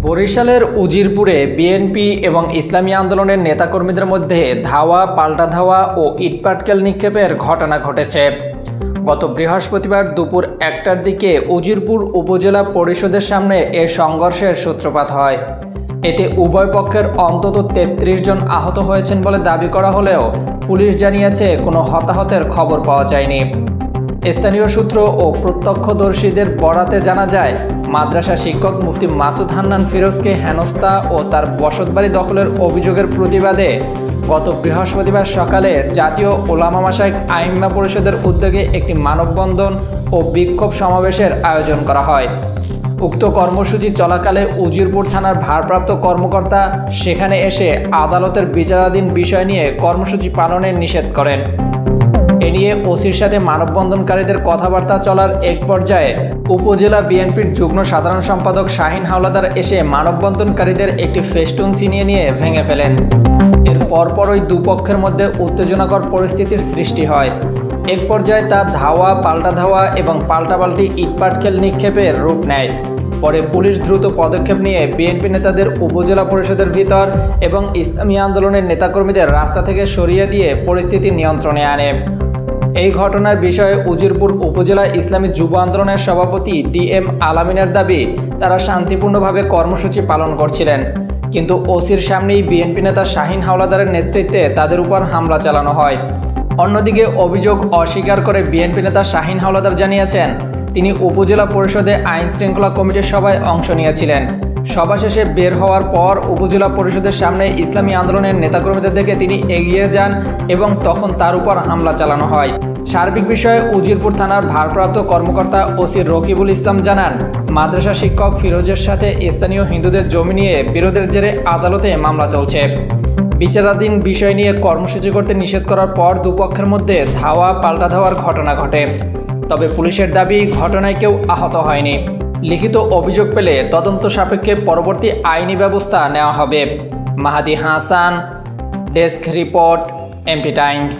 বরিশালের উজিরপুরে বিএনপি এবং ইসলামী আন্দোলনের নেতাকর্মীদের মধ্যে ধাওয়া, পাল্টা ধাওয়া ও ইটপাটকেল নিক্ষেপের ঘটনা ঘটেছে। গত বৃহস্পতিবার দুপুর 1টার দিকে উজিরপুর উপজেলা পরিষদের সামনে এ সংঘর্ষের সূত্রপাত হয়। এতে উভয় পক্ষের অন্তত 33 জন আহত হয়েছেন বলে দাবি করা হলেও পুলিশ জানিয়েছে কোনো হতাহতের খবর পাওয়া যায়নি। স্থানীয় সূত্র ও প্রত্যক্ষদর্শীদের বরাতে জানা যায়, মাদ্রাসা শিক্ষক মুফতি মাসুদ হান্নান ফিরোজকে হেনস্থা ও তার বসতবাড়ি দখলের অভিযোগের প্রতিবাদে গত বৃহস্পতিবার সকালে জাতীয় ওলামা মাশায়েখ আইম্মা পরিষদের উদ্যোগে একটি মানববন্ধন ও বিক্ষোভ সমাবেশের আয়োজন করা হয়। উক্ত কর্মসূচি চলাকালে উজিরপুর থানার ভারপ্রাপ্ত কর্মকর্তা সেখানে এসে আদালতের বিচারাধীন বিষয় নিয়ে কর্মসূচি পালনের নিষেধ করেন। এ নিয়ে ওসির সাথে মানববন্ধনকারীদের কথাবার্তা চলার এক পর্যায়ে উপজেলা বিএনপির যুগ্ম সাধারণ সম্পাদক শাহিন হাওলাদার এসে মানববন্ধনকারীদের একটি ফেস্টুন ছিনিয়ে নিয়ে ভেঙে ফেলেন। এর পরপরই দুপক্ষের মধ্যে উত্তেজনাকর পরিস্থিতির সৃষ্টি হয়। এক পর্যায়ে তা ধাওয়া, পাল্টা ধাওয়া এবং পাল্টাপাল্টি ইটপাটকেল নিক্ষেপের রূপ নেয়। পরে পুলিশ দ্রুত পদক্ষেপ নিয়ে বিএনপি নেতাদের উপজেলা পরিষদের ভিতর এবং ইসলামী আন্দোলনের নেতাকর্মীদের রাস্তা থেকে সরিয়ে দিয়ে পরিস্থিতি নিয়ন্ত্রণে আনে। এই ঘটনার বিষয়ে উজিরপুর উপজেলা ইসলামী যুব আন্দোলনের সভাপতি DM আলামিনের দাবি, তারা শান্তিপূর্ণভাবে কর্মসূচি পালন করছিলেন, কিন্তু ওসির সামনেই বিএনপি নেতা শাহিন হাওলাদারের নেতৃত্বে তাদের উপর হামলা চালানো হয়। অন্যদিকে অভিযোগ অস্বীকার করে বিএনপি নেতা শাহিন হাওলাদার জানিয়েছেন, তিনি উপজেলা পরিষদে আইন শৃঙ্খলা কমিটির সভায় অংশ নিয়েছিলেন। সভা শেষে বের হওয়ার পর উপজেলা পরিষদের সামনে ইসলামী আন্দোলনের নেতাকর্মীদের দেখে তিনি এগিয়ে যান এবং তখন তার উপর হামলা চালানো হয়। সার্বিক বিষয়ে উজিরপুর থানার ভারপ্রাপ্ত কর্মকর্তা ওসি রকিবুল ইসলাম জানান, মাদ্রাসা শিক্ষক ফিরোজের সাথে স্থানীয় হিন্দুদের জমি নিয়ে বিরোধের জেরে আদালতে মামলা চলছে। বিচারাধীন বিষয় নিয়ে কর্মসূচি করতে নিষেধ করার পর দুপক্ষের মধ্যে ধাওয়া, পাল্টা ধাওয়ার ঘটনা ঘটে। তবে পুলিশের দাবি, ঘটনায় কেউ আহত হয়নি। লিখিত অভিযোগ পেলে তদন্ত সাপেক্ষে পরবর্তী আইনি ব্যবস্থা নেওয়া হবে। Mahadi Hasan, desk report, MP Times.